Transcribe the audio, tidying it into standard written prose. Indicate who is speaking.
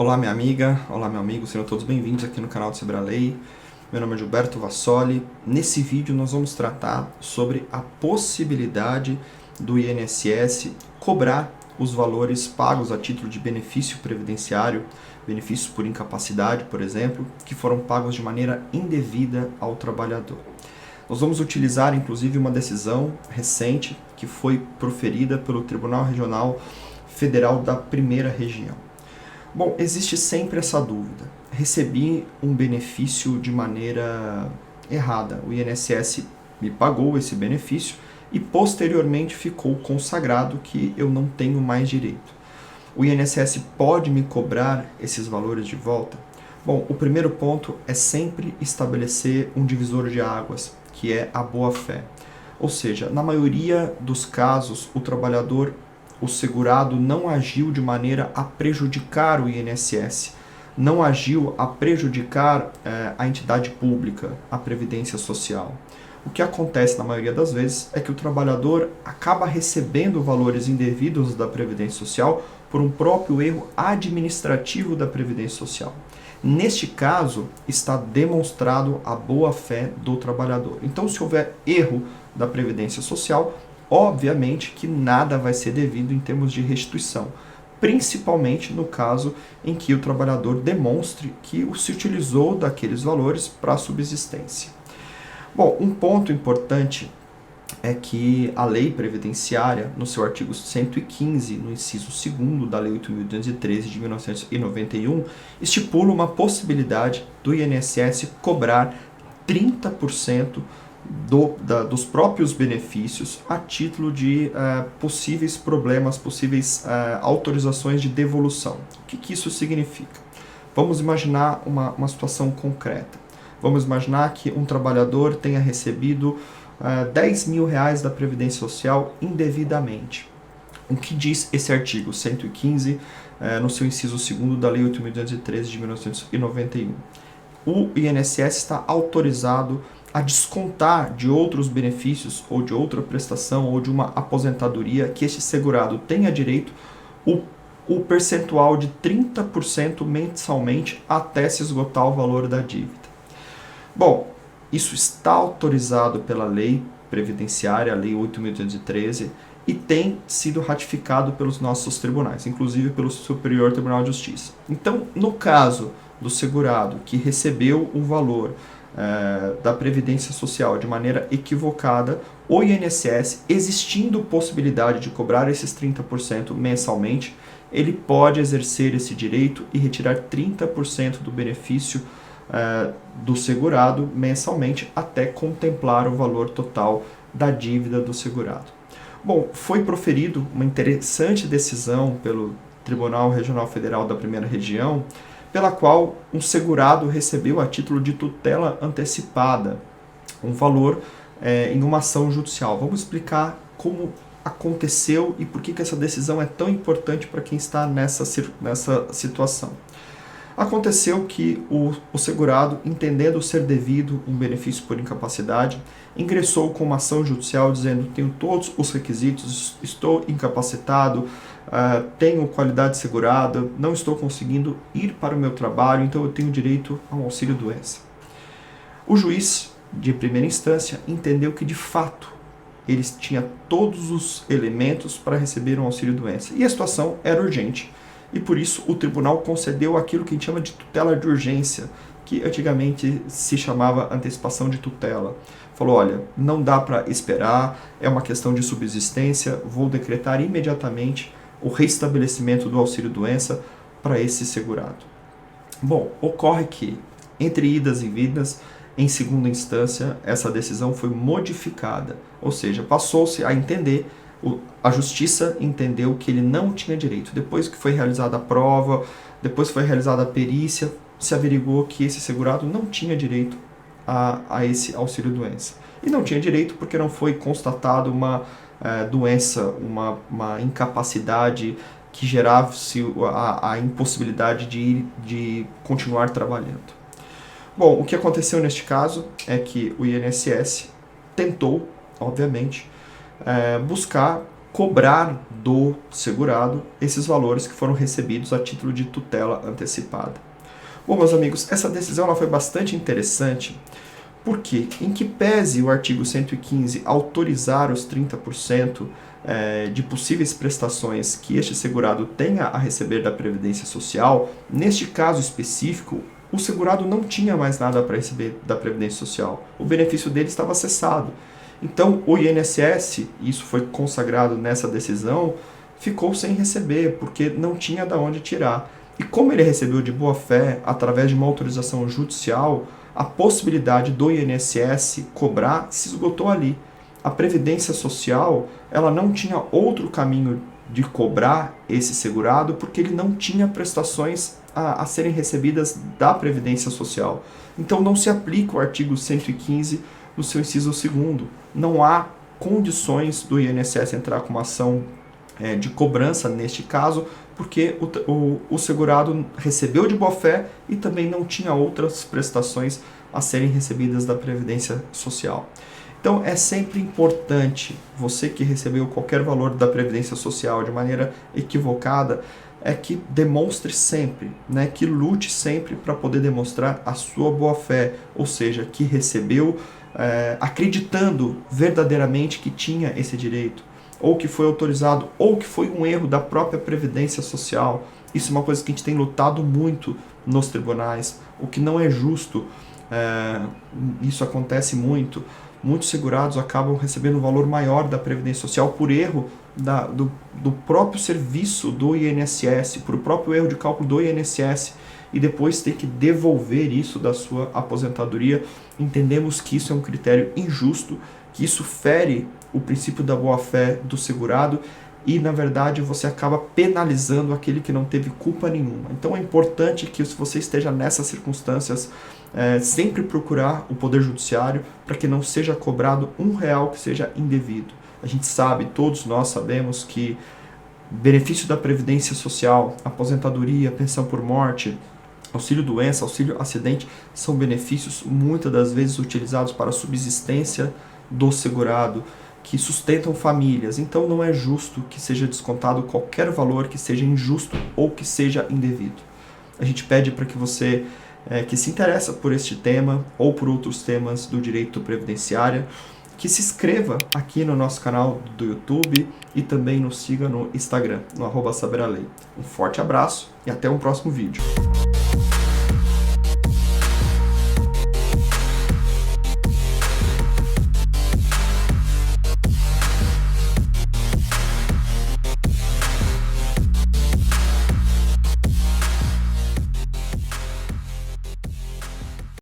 Speaker 1: Olá minha amiga, olá meu amigo, sejam todos bem-vindos aqui no canal do Sebralei. Meu nome é Gilberto Vassoli. Nesse vídeo nós vamos tratar sobre a possibilidade do INSS cobrar os valores pagos a título de benefício previdenciário, benefícios por incapacidade, por exemplo, que foram pagos de maneira indevida ao trabalhador. Nós vamos utilizar inclusive uma decisão recente que foi proferida pelo Tribunal Regional Federal da Primeira Região. Bom, existe sempre essa dúvida. Recebi um benefício de maneira errada. O INSS me pagou esse benefício e posteriormente ficou consagrado que eu não tenho mais direito. O INSS pode me cobrar esses valores de volta? Bom, o primeiro ponto é sempre estabelecer um divisor de águas, que é a boa-fé. Ou seja, na maioria dos casos, o segurado não agiu de maneira a prejudicar o INSS, não agiu a prejudicar a entidade pública, a Previdência Social. O que acontece na maioria das vezes é que o trabalhador acaba recebendo valores indevidos da Previdência Social por um próprio erro administrativo da Previdência Social. Neste caso, está demonstrado a boa-fé do trabalhador. Então, se houver erro da Previdência Social, obviamente que nada vai ser devido em termos de restituição, principalmente no caso em que o trabalhador demonstre que se utilizou daqueles valores para a subsistência. Bom, um ponto importante é que a lei previdenciária, no seu artigo 115, no inciso 2º da Lei 8.213 de 1991, estipula uma possibilidade do INSS cobrar 30% dos próprios benefícios a título de possíveis problemas, possíveis autorizações de devolução. O que isso significa? Vamos imaginar uma situação concreta. Vamos imaginar que um trabalhador tenha recebido R$10.000 da Previdência Social indevidamente. O que diz esse artigo 115, no seu inciso 2º da Lei 8.213 de 1991? O INSS está autorizado a descontar de outros benefícios ou de outra prestação ou de uma aposentadoria que este segurado tenha direito o percentual de 30% mensalmente até se esgotar o valor da dívida. Bom, isso está autorizado pela lei previdenciária, a lei 8.213, e tem sido ratificado pelos nossos tribunais, inclusive pelo Superior Tribunal de Justiça. Então, no caso do segurado que recebeu o valor da Previdência Social de maneira equivocada, o INSS, existindo possibilidade de cobrar esses 30% mensalmente, ele pode exercer esse direito e retirar 30% do benefício do segurado mensalmente até contemplar o valor total da dívida do segurado. Bom, foi proferido uma interessante decisão pelo Tribunal Regional Federal da Primeira Região, pela qual um segurado recebeu a título de tutela antecipada um valor em uma ação judicial. Vamos explicar como aconteceu e por que essa decisão é tão importante para quem está nessa situação. Aconteceu que o segurado, entendendo ser devido um benefício por incapacidade, ingressou com uma ação judicial dizendo: tenho todos os requisitos, estou incapacitado, tenho qualidade segurada, não estou conseguindo ir para o meu trabalho, então eu tenho direito ao auxílio-doença. O juiz de primeira instância entendeu que, de fato, ele tinha todos os elementos para receber um auxílio-doença e a situação era urgente. E por isso o tribunal concedeu aquilo que a gente chama de tutela de urgência, que antigamente se chamava antecipação de tutela. Falou: olha, não dá para esperar, é uma questão de subsistência, vou decretar imediatamente o restabelecimento do auxílio-doença para esse segurado. Bom, ocorre que, entre idas e vindas, em segunda instância, essa decisão foi modificada, ou seja, passou-se a entender, a justiça entendeu que ele não tinha direito. Depois que foi realizada a prova, depois que foi realizada a perícia, se averigou que esse segurado não tinha direito a esse auxílio-doença. E não tinha direito porque não foi constatado uma doença, uma incapacidade que gerasse a impossibilidade de continuar trabalhando. Bom, o que aconteceu neste caso é que o INSS tentou, obviamente, buscar cobrar do segurado esses valores que foram recebidos a título de tutela antecipada. Bom, meus amigos, essa decisão ela foi bastante interessante, porque, em que pese o artigo 115 autorizar os 30% de possíveis prestações que este segurado tenha a receber da Previdência Social, neste caso específico, o segurado não tinha mais nada para receber da Previdência Social. O benefício dele estava cessado. Então, o INSS, isso foi consagrado nessa decisão, ficou sem receber, porque não tinha de onde tirar. E como ele recebeu de boa fé, através de uma autorização judicial, a possibilidade do INSS cobrar se esgotou ali. A Previdência Social, ela não tinha outro caminho de cobrar esse segurado, porque ele não tinha prestações a serem recebidas da Previdência Social. Então não se aplica o artigo 115 no seu inciso 2º. Não há condições do INSS entrar com uma ação de cobrança neste caso, porque o segurado recebeu de boa fé e também não tinha outras prestações a serem recebidas da Previdência Social. Então é sempre importante, você que recebeu qualquer valor da Previdência Social de maneira equivocada, é que demonstre sempre, que lute sempre para poder demonstrar a sua boa fé, ou seja, que recebeu acreditando verdadeiramente que tinha esse direito, ou que foi autorizado, ou que foi um erro da própria Previdência Social. Isso é uma coisa que a gente tem lutado muito nos tribunais, o que não é justo. Isso acontece muito. Muitos segurados acabam recebendo um valor maior da Previdência Social por erro do próprio serviço do INSS, por próprio erro de cálculo do INSS, e depois ter que devolver isso da sua aposentadoria. Entendemos que isso é um critério injusto, que isso fere o princípio da boa-fé do segurado e, na verdade, você acaba penalizando aquele que não teve culpa nenhuma. Então é importante que, se você esteja nessas circunstâncias, sempre procurar o Poder Judiciário para que não seja cobrado R$1 que seja indevido. A gente sabe, todos nós sabemos que benefício da Previdência Social, aposentadoria, pensão por morte, auxílio doença, auxílio acidente, são benefícios muitas das vezes utilizados para a subsistência do segurado, que sustentam famílias. Então não é justo que seja descontado qualquer valor que seja injusto ou que seja indevido. A gente pede para que você que se interessa por este tema ou por outros temas do direito previdenciário, que se inscreva aqui no nosso canal do YouTube e também nos siga no Instagram, no @saberalei. Um forte abraço e até um próximo vídeo.